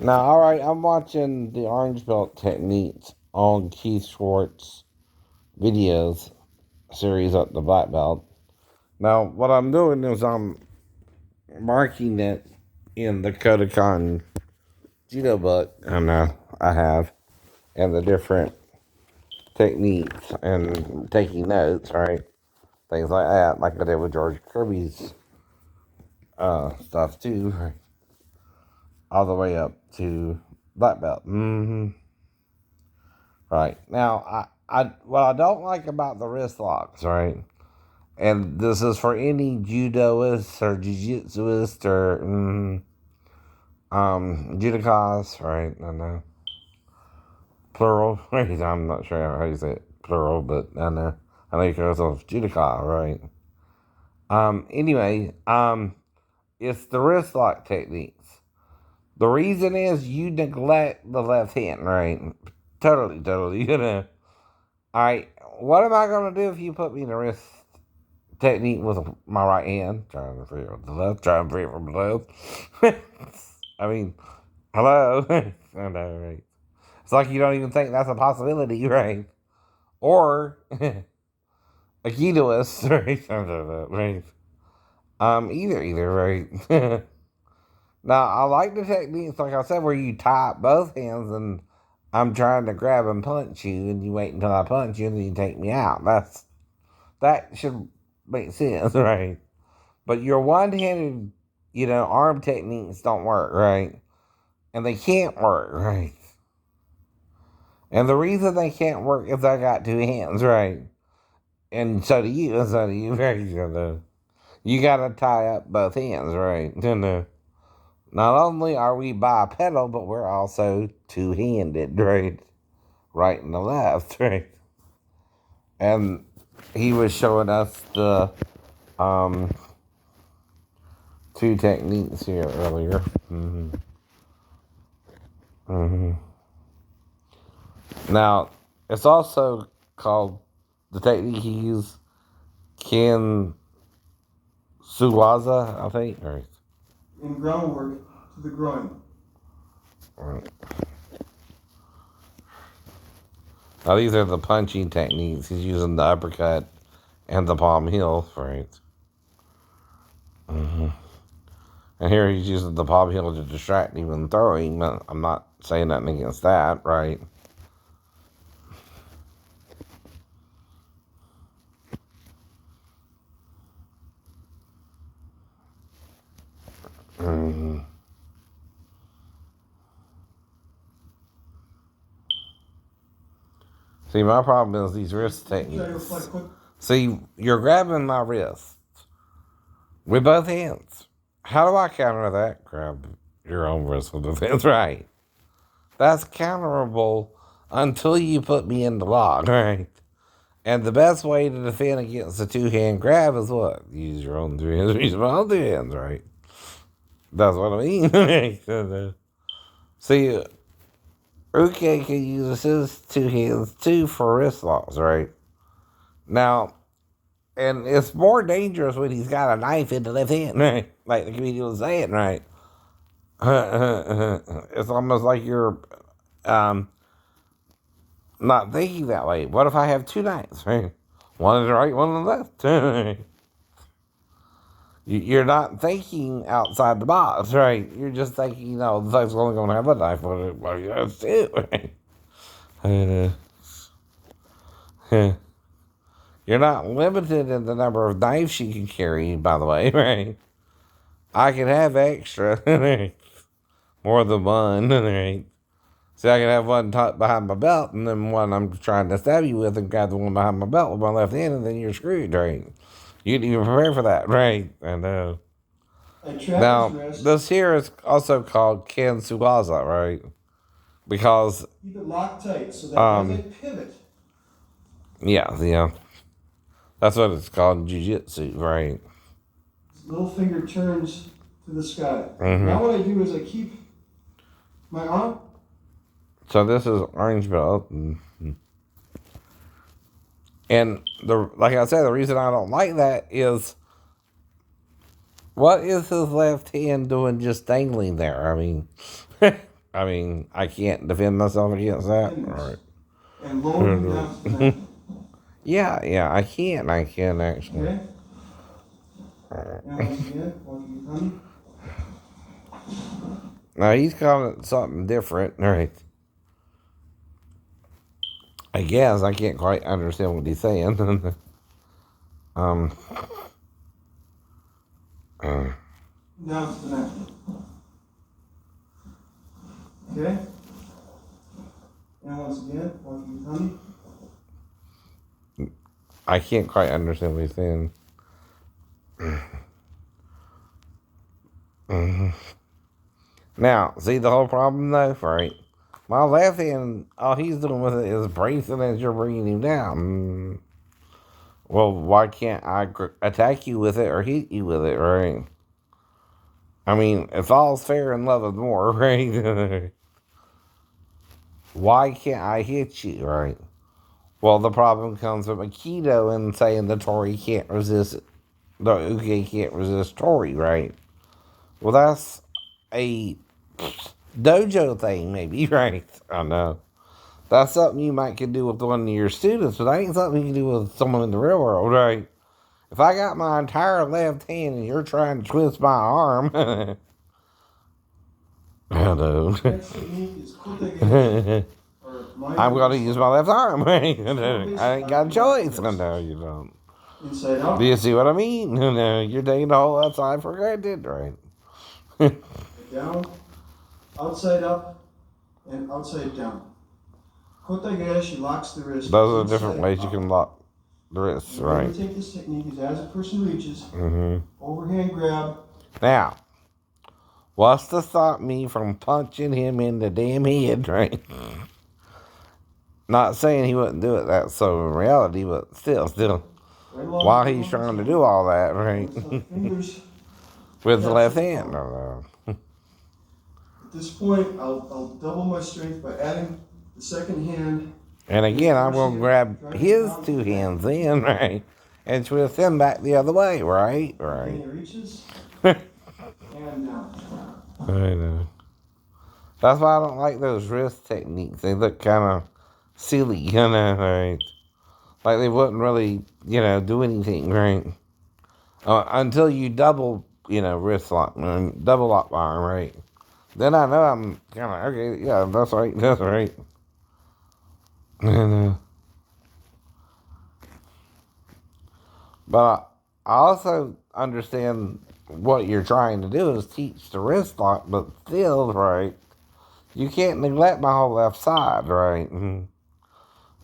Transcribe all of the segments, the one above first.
Now, all right, I'm watching the orange belt techniques on Keith Schwartz videos series up the black belt. Now, what I'm doing is I'm marking it in the Kodokan judo book, and I have, and the different techniques and taking notes, right? Things like that, like I did with George Kirby's stuff too, right? All the way up to black belt. Right. Now, what I don't like about the wrist locks, right? And this is for any judoist or jiu-jitsuist or judokas, right? I know. Plural, right? I'm not sure how you say it, plural, but I know you call yourself judoka, right? Anyway, it's the wrist lock techniques. The reason is you neglect the left hand, right? Totally, Alright, what am I gonna do if you put me in the wrist technique with my right hand? Trying to free from the left, trying to free from the left. I mean, hello? I know, right? It's like you don't even think that's a possibility, right? Or a ketoist, right? I don't know, right? Either, right? Now, I like the techniques, like I said, where you tie up both hands and I'm trying to grab and punch you, and you wait until I punch you, and then you take me out. That should make sense, right? But your one-handed, arm techniques don't work, right? And they can't work, right? And the reason they can't work is I got two hands, right? And so do you, right? You gotta tie up both hands, right? Not only are we bipedal, but we're also two-handed, right? Right and the left, right? And he was showing us the um, two techniques here earlier. Now, it's also called the technique he used, Ken Suwaza, I think. Right. In groundwork to the groin. Right. Now, these are the punching techniques. He's using the uppercut and the palm heel, right? And here he's using the palm heel to distract him and throw him. I'm not saying nothing against that, right? See, my problem is these wrist techniques. See, you're grabbing my wrist with both hands. How do I counter that? Grab your own wrist with both hands, right? That's counterable until you put me in the lock, right? And the best way to defend against a two-hand grab is what? Use your own three hands, use my own two hands, right? That's what I mean. See, Uke can use his two hands too for wrist locks, right? Now, and it's more dangerous when he's got a knife in the left hand, right? Like the comedian was saying, right? It's almost like you're not thinking that way. What if I have two knives, right? One on the right, one on the left. You're not thinking outside the box, right? You're just thinking, the thing's only going to have a knife. What are you going to do, right? You're not limited in the number of knives you can carry, by the way, right? I can have extra, more than one, right? See, I can have one tucked behind my belt, and then one I'm trying to stab you with, and grab the one behind my belt with my left hand, and then you're screwed, right? You didn't even prepare for that, right? And now, this here is also called Ken Suwaza, right? Because keep it locked tight so that when they pivot. Yeah. That's what it's called in jiu-jitsu, right? Little finger turns to the sky. Now what I do is I keep my arm. So this is orange belt. And like I said, the reason I don't like that is, what is his left hand doing just dangling there? I mean, I mean, I can't defend myself against that. In All this. right. And lower him down to the mat. Yeah, I can actually. Okay? And once again, walk your tummy. Now he's calling it something different, right? I guess I can't quite understand what he's saying. um, Down to the mat. Okay? And once again, walk your tummy. I can't quite understand what he's saying. Now, see the whole problem though, right? My left hand, all he's doing with it is bracing as you're bringing him down. Well, why can't I attack you with it or hit you with it, right? I mean, if all's fair in love and war, right? Why can't I hit you, right? Well, the problem comes from Aikido and saying the Tori can't resist, the Uke can't resist Tori, right? Well, that's a dojo thing, maybe, right? I know. That's something you might could do with one of your students, but that ain't something you can do with someone in the real world, right? If I got my entire left hand and you're trying to twist my arm, I know. Next technique is kotegeshi. I'm going to use my left arm, right? I ain't got a choice. No, you don't. Inside out. Do you see what I mean? You're taking the whole outside for granted, right? Down, outside up, and outside down. Kotegeshi locks the wrist. Those are different ways you can lock the wrists, The way right? we take this technique is as a person reaches, Mm-hmm. overhand grab. Now, what's to stop me from punching him in the damn head, right? Not saying he wouldn't do it that so in reality, but still, Right while he's trying to do all that, right? Fingers. With the left hand. No. At this point, I'll double my strength by adding the second hand. And again, I'm going to grab his two hands in, right? And twist him back the other way, right? And he reaches. I And down. know. That's why I don't like those wrist techniques. They look kind of silly, you know, right? Like they wouldn't really, do anything, right? Until you double, wrist lock, double lock my arm, right? Then I know I'm kind of, okay, yeah, that's right. And, but I also understand what you're trying to do is teach the wrist lock, but still, right? You can't neglect my whole left side, right?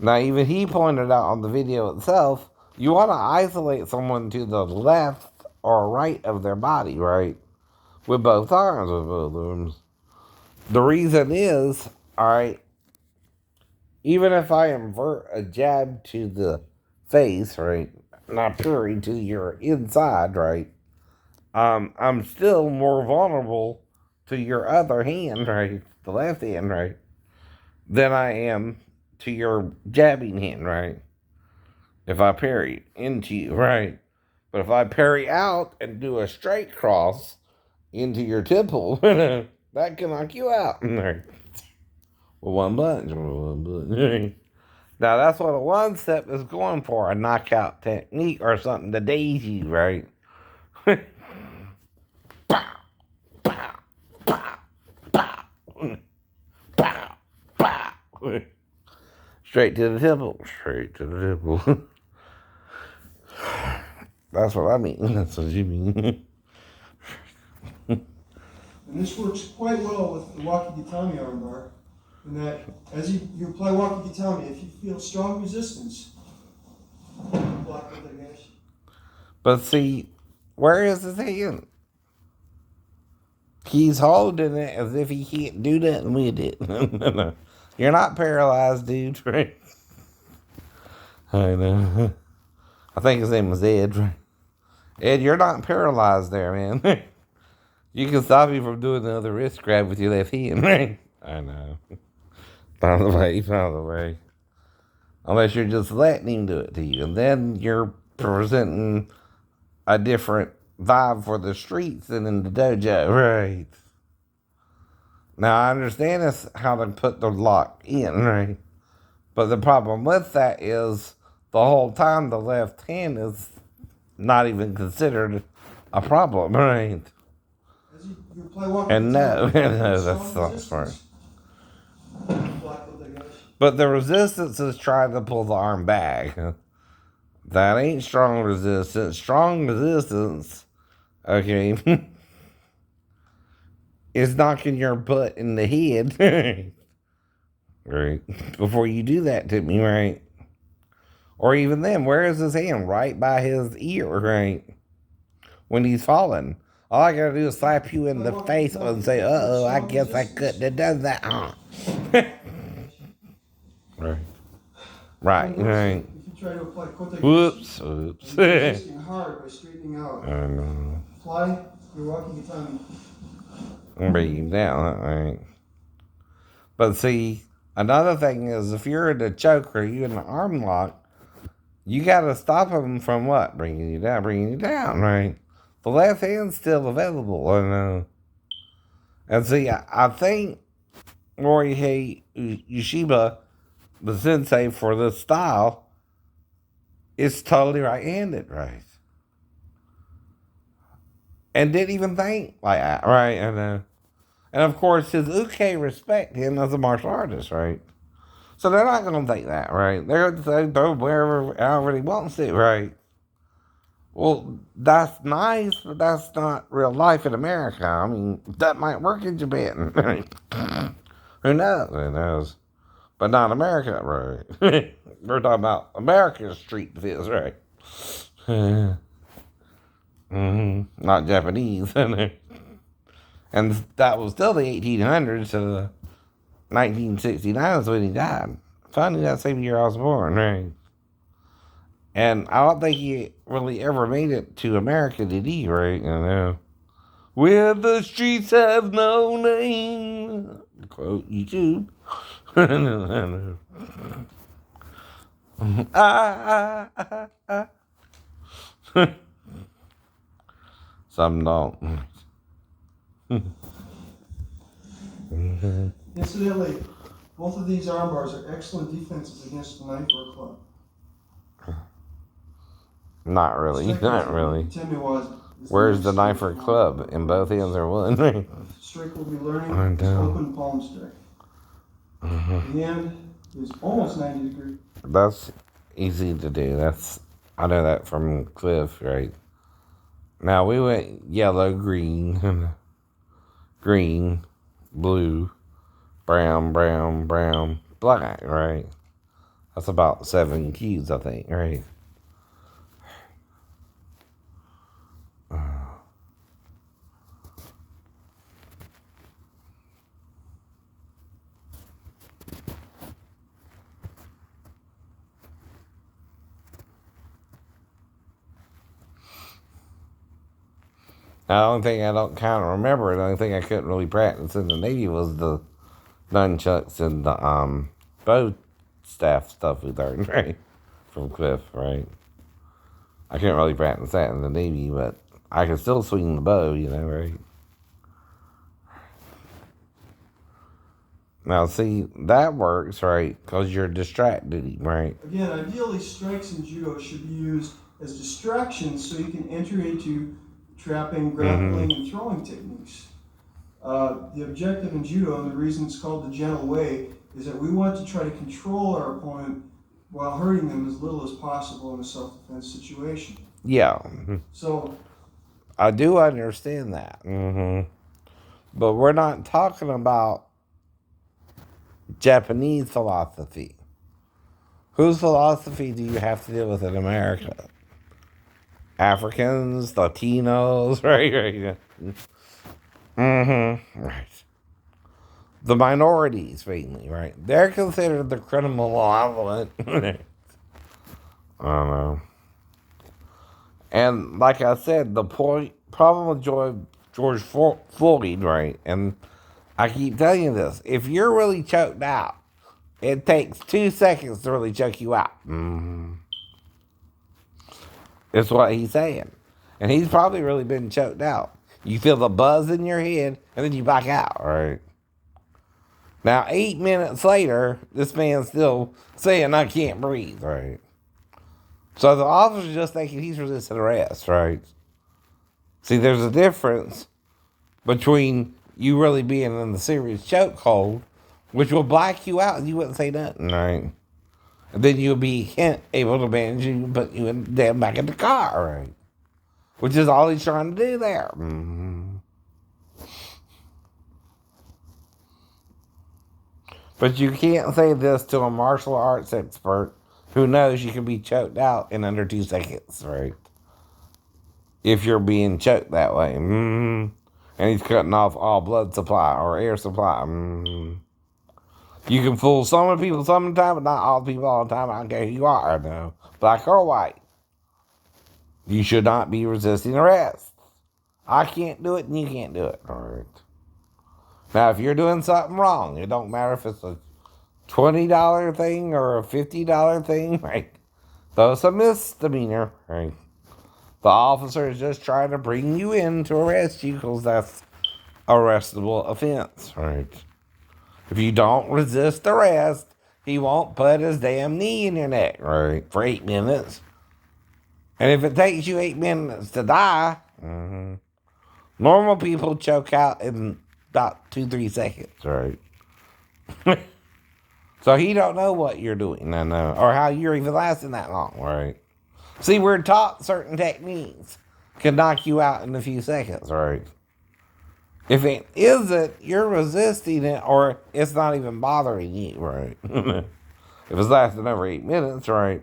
Now, even he pointed out on the video itself, you want to isolate someone to the left or right of their body, right? With both arms, with both arms. The reason is, all right, even if I invert a jab to the face, right, not parry to your inside, right, I'm still more vulnerable to your other hand, right, the left hand, right, than I am to your jabbing hand, right? If I parry into you, right? But if I parry out and do a straight cross into your temple, that can knock you out. With one punch. Now that's what a one step is going for, a knockout technique or something, the daisy, right? Pow, pow, pow, pow, pow, pow. Straight to the temple. Straight to the temple. That's what I mean. That's what you mean. And this works quite well with the Wakigitami armbar. In that, as you apply Wakigitami, if you feel strong resistance, block kotegeshi. But see, where is his hand? He's holding it as if he can't do nothing with it. No. You're not paralyzed, dude, right? I know. I think his name was Ed, right? Ed, you're not paralyzed there, man. You can stop you from doing the other wrist grab with your left hand, right? I know. By the way. Unless you're just letting him do it to you. And then you're presenting a different vibe for the streets than in the dojo, right? Now, I understand this, how to put the lock in, right? But the problem with that is the whole time the left hand is not even considered a problem, right? As you play walkie And no, guitar, you no, feel that's strong not smart. resistance. Blackwood, I guess. But the resistance is trying to pull the arm back. That ain't strong resistance. Strong resistance, okay, is knocking your butt in the head, right? Before you do that to me, right? Or even then, where is his hand? Right by his ear, right? When he's falling. All I gotta do is slap you in the face and say, uh-oh, I guess I couldn't have done that. Right. Right, right. If you try to apply kote Whoops, you're oops. resisting hard by straightening out. I know. Fly your walkie guitar. Bring him down, right? But see, another thing is if you're in a choke or you in an arm lock, you gotta stop him from what? Bringing you down, right? The left hand's still available, I know. And see, I think Morihei Yoshiba, the sensei for this style, is totally right-handed, right? And didn't even think like that, right? And of course, his uke respect him as a martial artist, right? So they're not going to think that, right? They're going to say throw wherever however he wants to, right? Well, that's nice, but that's not real life in America. I mean, that might work in Japan. Who knows? Who knows? But not America, right? We're talking about America's street fits, right? Not Japanese. And that was still the 1800s to the 1969 is when he died. Funny, that same year I was born, right? And I don't think he really ever made it to America, did he, right? I know. Where the streets have no name. Quote YouTube. I know. Some don't. Incidentally, both of these arm bars are excellent defenses against a knife or a club. Not really. Not really. Where's the knife or club? In both hands or one? Strike will be learning is open palm strike. The end is almost 90 degrees. That's easy to do. I know that from Cliff, right? Now we went yellow, green, green, blue, brown, brown, brown, black, right? That's about 7 keys, I think, right? The only thing I don't kind of remember, the only thing I couldn't really practice in the Navy was the nunchucks and the bow staff stuff we learned, right? From Cliff, right? I couldn't really practice that in the Navy, but I could still swing the bow, right? Now, see, that works, right? Because you're distracted, right? Again, ideally, strikes in judo should be used as distractions so you can enter into trapping, grappling, and throwing techniques. The objective in judo, and the reason it's called the gentle way, is that we want to try to control our opponent while hurting them as little as possible in a self-defense situation. Yeah. So, I do understand that. But we're not talking about Japanese philosophy. Whose philosophy do you have to deal with in America? Africans, Latinos, right? Right. The minorities, mainly, right? They're considered the criminal malevolent. I don't know. And like I said, the problem with George Floyd, right? And I keep telling you this: if you're really choked out, it takes 2 seconds to really choke you out. It's what he's saying. And he's probably really been choked out. You feel the buzz in your head, and then you back out, right? Now, 8 minutes later, this man's still saying, I can't breathe, right? So the officer's just thinking he's resisting arrest, right? See, there's a difference between you really being in the serious chokehold, which will black you out and you wouldn't say nothing, right? And then you'll be able to manage you and put you in damn back in the car, right? Which is all he's trying to do there. But you can't say this to a martial arts expert who knows you can be choked out in under 2 seconds, right? If you're being choked that way. And he's cutting off all blood supply or air supply. You can fool some of the people sometimes, but not all the people all the time. I don't care who you are, though. Black or white. You should not be resisting arrest. I can't do it and you can't do it. All right. Now, if you're doing something wrong, it don't matter if it's a $20 thing or a $50 thing, right? Though it's a misdemeanor, right? The officer is just trying to bring you in to arrest you because that's arrestable offense, right? If you don't resist arrest, he won't put his damn knee in your neck, right? For 8 minutes. And if it takes you 8 minutes to die, normal people choke out in about 2-3 seconds, right? So he don't know what you're doing, or how you're even lasting that long, right? See, we're taught certain techniques can knock you out in a few seconds, right? If it isn't, you're resisting it, or it's not even bothering you, right? If it's lasting over 8 minutes, right?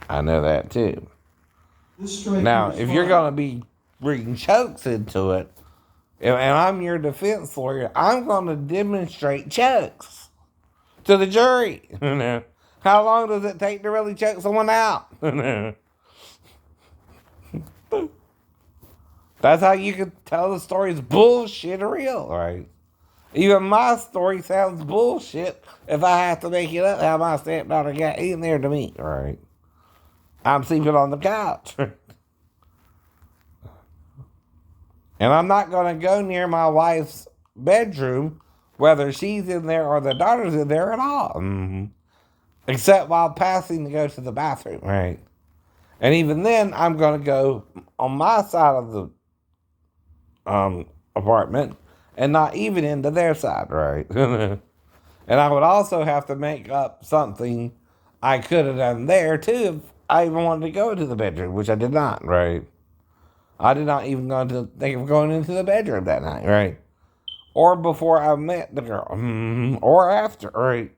I know that too. Now, if you're going to be bringing chokes into it, and I'm your defense lawyer, I'm going to demonstrate chokes to the jury. How long does it take to really choke someone out? That's how you can tell the story's bullshit or real, right? Even my story sounds bullshit if I have to make it up how my stepdaughter got in there to me, right? I'm sleeping on the couch. And I'm not going to go near my wife's bedroom, whether she's in there or the daughter's in there at all. Except while passing to go to the bathroom, right? And even then, I'm going to go on my side of the apartment and not even into their side, right? And I would also have to make up something I could have done there too if I even wanted to go to the bedroom, which I did not, right? I did not even go to think of going into the bedroom that night, right? Or before I met the girl, or after, right?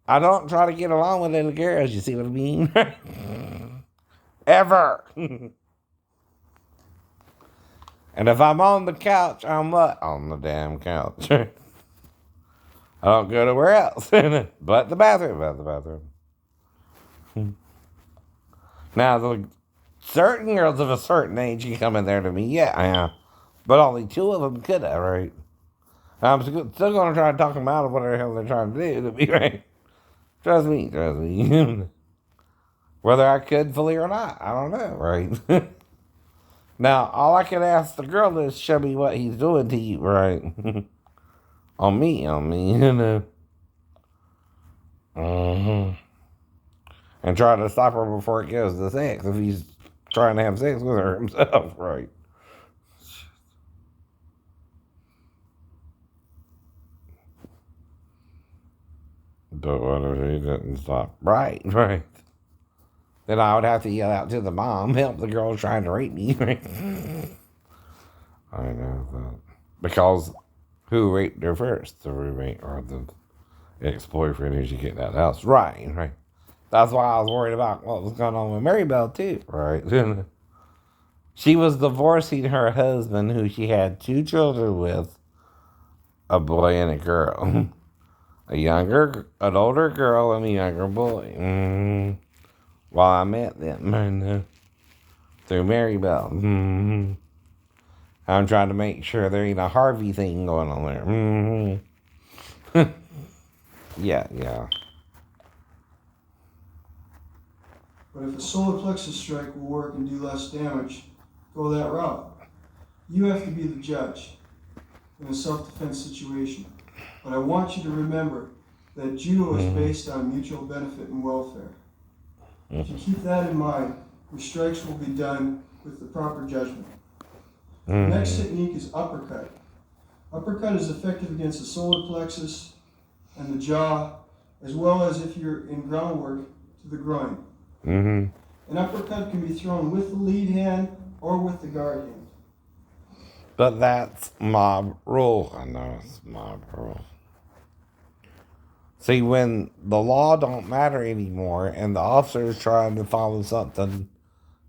I don't try to get along with little girls, you see what I mean? Ever. And if I'm on the couch, I'm what? On the damn couch. I don't go nowhere else but the bathroom. Now, the certain girls of a certain age can come in there to me, yeah. But only 2 of them could have, right? I'm still going to try to talk them out of whatever the hell they're trying to do to be right. Trust me. Whether I could fully or not, I don't know, right? Now, all I can ask the girl is show me what he's doing to you, right? on me, you know. And try to stop her before it goes to sex if he's trying to have sex with her himself, right? But what if he doesn't stop? Right. Then I would have to yell out to the mom, help the girl trying to rape me, right? I know that. Because who raped her first? The roommate or the ex-boyfriend who she get out of the house? Right. That's why I was worried about what was going on with Maribel too, right? She was divorcing her husband who she had 2 children with, a boy and a girl. An older girl and a younger boy. While I met them through Maribel. I'm trying to make sure there ain't a Harvey thing going on there. Yeah. But if a solar plexus strike will work and do less damage, go that route. You have to be the judge. in a self-defense situation. But I want you to remember that judo is based on mutual benefit and welfare. If you keep that in mind, your strikes will be done with the proper judgment. The next technique is uppercut. Uppercut is effective against the solar plexus and the jaw, as well as if you're in groundwork to the groin. An uppercut can be thrown with the lead hand or with the guard hand. But that's mob rule. I know it's mob rule. See, when the law don't matter anymore and the officer is trying to follow something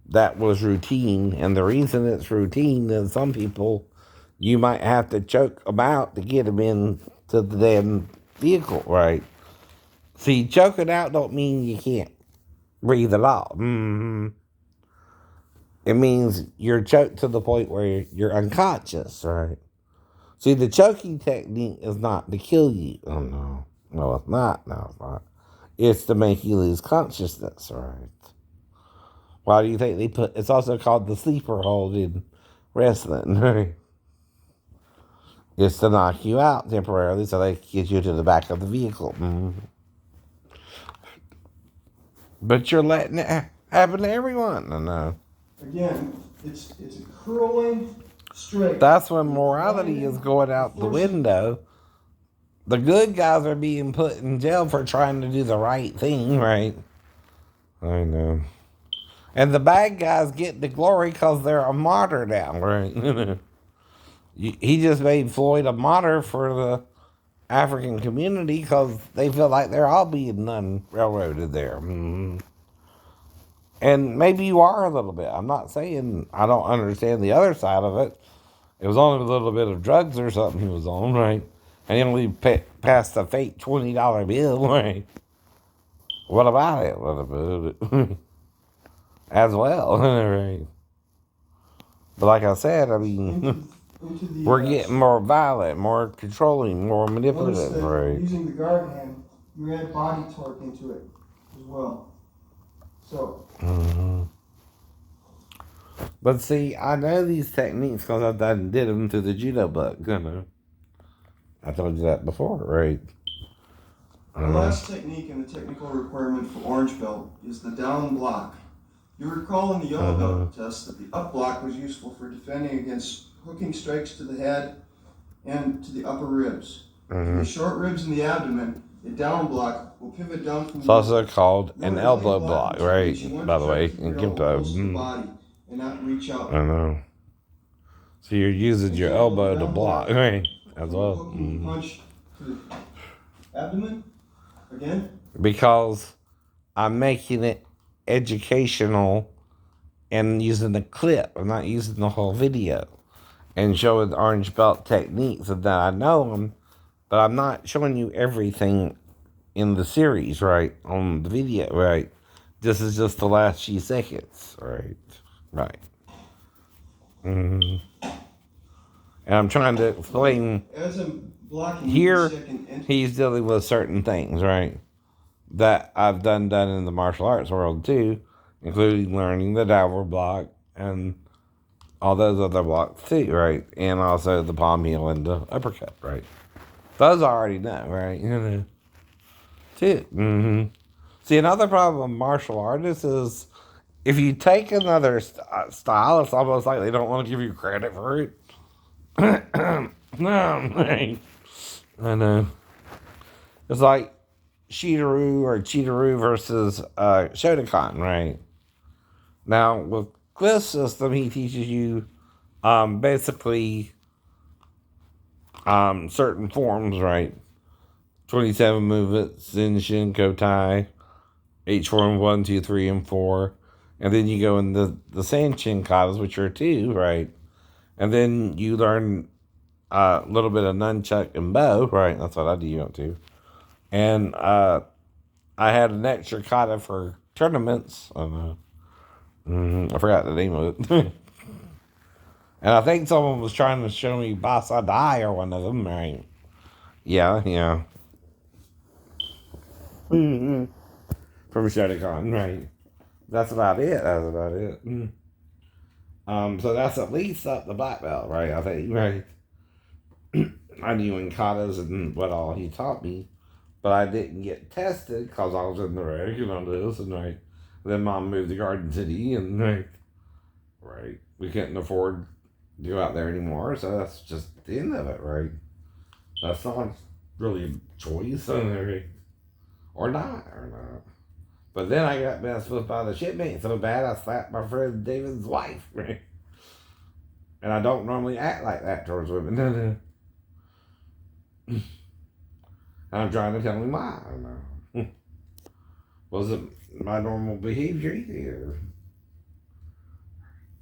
that was routine, and the reason it's routine is some people, you might have to choke them out to get them into the damn vehicle, right? See, choking out don't mean you can't breathe at all. It means you're choked to the point where you're unconscious, right? See, the choking technique is not to kill you. Oh, no. No, it's not. No, it's not. It's to make you lose consciousness, right? Why do you think they put... It's also called the sleeper hold in wrestling, right? It's to knock you out temporarily so they can get you to the back of the vehicle. But you're letting it happen to everyone. No. Again, it's a curling straight. That's when morality is going out the window. The good guys are being put in jail for trying to do the right thing, right? I know. And the bad guys get the glory because they're a martyr now, right? He just made Floyd a martyr for the African community because they feel like they're all being railroaded there. And maybe you are a little bit. I'm not saying I don't understand the other side of it. It was only a little bit of drugs or something he was on, right? And he only passed a fake $20 bill, right? What about it? What about it? As well, right? But like I said, I mean, we're getting more violent, more controlling, more manipulative, right? Using the guard hand, you add body torque into it as well. So. But see, I know these techniques because I did them through the judo book, you know. I told you that before, right? The last technique in the technical requirement for orange belt is the down block. You recall in the yellow belt test that the up block was useful for defending against hooking strikes to the head and to the upper ribs. For the short ribs and the abdomen, the down block will pivot down from it's also called an elbow block, right? By the way, in Kimpo. Body and not reach out. I know. So you're using your elbow to block, right? As well. Punch to the abdomen again. Because I'm making it educational and using the clip. I'm not using the whole video and showing the orange belt techniques and that I know them, but I'm not showing you everything in the series, right? On the video, right? This is just the last few seconds, right? Right. And I'm trying to explain. As I'm blocking here, he's dealing with certain things, right? That I've done in the martial arts world too, including learning the downward block and all those other blocks too, right? And also the palm heel and the uppercut, right? Those I already know, right? You know, too. See, another problem with martial artists is if you take another style, it's almost like they don't want to give you credit for it. No, I know. It's like Cheateroo versus Shotokan, right? Now, with Cliff's system, he teaches you basically certain forms, right? 27 movements, Zinshin, Kotai, H form 1, 2, 3, and 4. And then you go in the Sanshin katas, which are 2, right? And then you learn a little bit of nunchuck and bow, right? That's what I do up to. And I had an extra kata for tournaments. I forgot the name of it. And I think someone was trying to show me Basa Dai or one of them, right? Yeah. From Shotokan, right? That's about it. So that's at least up the black belt, right? I think, right? I knew Encadas and what all he taught me, but I didn't get tested because I was in the reg and all this, and right. Then Mom moved to Garden City, and right, we couldn't afford to go out there anymore, so that's just the end of it, right? That's not really a choice, or not. But then I got messed with by the shipmate so bad I slapped my friend David's wife, right? And I don't normally act like that towards women. I'm trying to tell him why. I don't know. Wasn't my normal behavior either.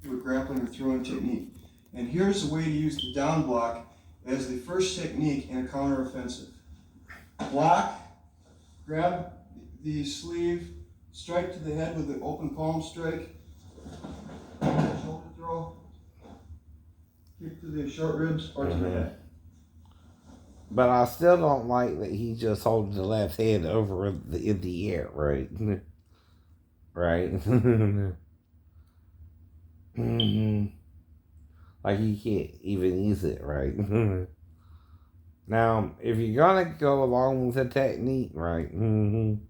Your grappling or throwing technique. And here's the way to use the down block as the first technique in a counteroffensive. Block, grab the sleeve, strike to the head with an open palm strike, shoulder throw, kick to the short ribs or to the head. But I still don't like that he just holds the left hand over in the air, right? Right? Like he can't even use it, right? Now, if you're gonna go along with the technique, right? And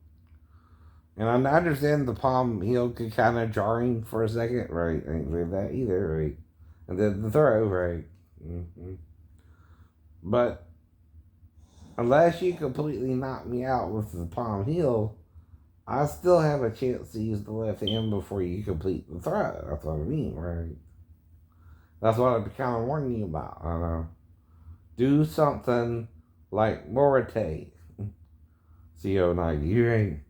I understand the palm heel could kind of jarring for a second, right? I ain't with that either, right? And then the throw, right? But unless you completely knock me out with the palm heel, I still have a chance to use the left hand before you complete the throw. That's what I mean, right? That's what I'm kind of warning you about. I don't know. Do something like Morite. CO90, right?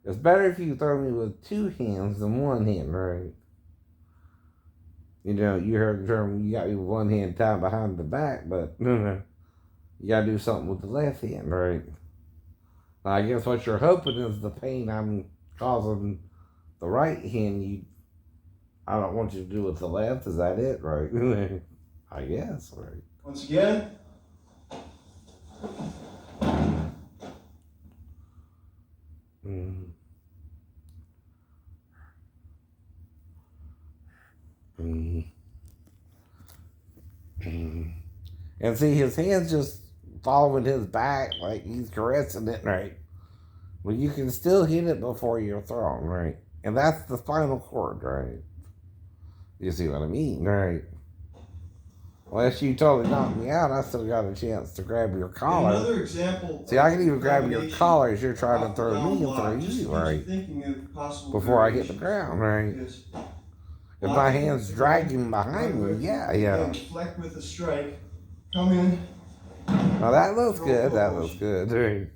It's better if you throw me with two hands than one hand, right? You know, you heard the term, you got me with one hand tied behind the back, but you gotta do something with the left hand, right? I guess what you're hoping is the pain I'm causing the right hand, I don't want you to do with the left. Is that it, right? I guess, right? Once again. And see, his hands just following his back like he's caressing it, right? But you can still hit it before you're thrown, right? And that's the spinal cord, right? You see what I mean, right? Unless you totally knock me out, I still got a chance to grab your collar. Another example. See, I can even grab your collar as you're trying to throw me and throw you, right? Before I hit the ground, right? If my hand's dragging behind me, yeah. Deflect with a strike. Come in. Now that looks good. That looks good. Right?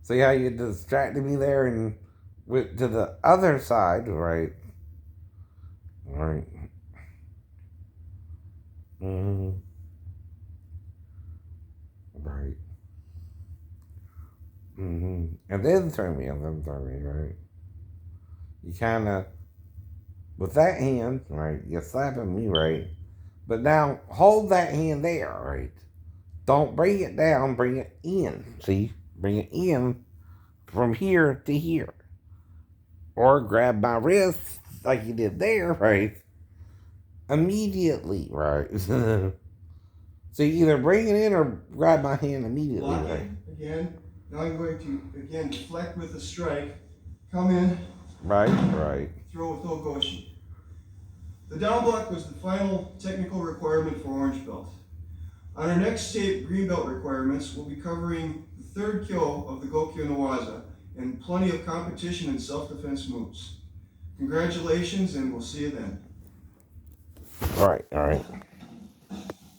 See how you distracted me there and went to the other side, right? Right. Right. And then throw me, right? You kind of, with that hand, right, you're slapping me, right? But now, hold that hand there, right? Don't bring it down, bring it in, see? Bring it in from here to here. Or grab my wrist, like you did there, right? Immediately, right? So you either bring it in or grab my hand immediately, right? Again. Now I'm going to, again, deflect with a strike. Come in. Right. Throw with Ogoshi. The down block was the final technical requirement for Orange Belt. On our next state green belt requirements, we'll be covering the third kyo of the Gokyo Nawaza and plenty of competition and self-defense moves. Congratulations, and we'll see you then. All right.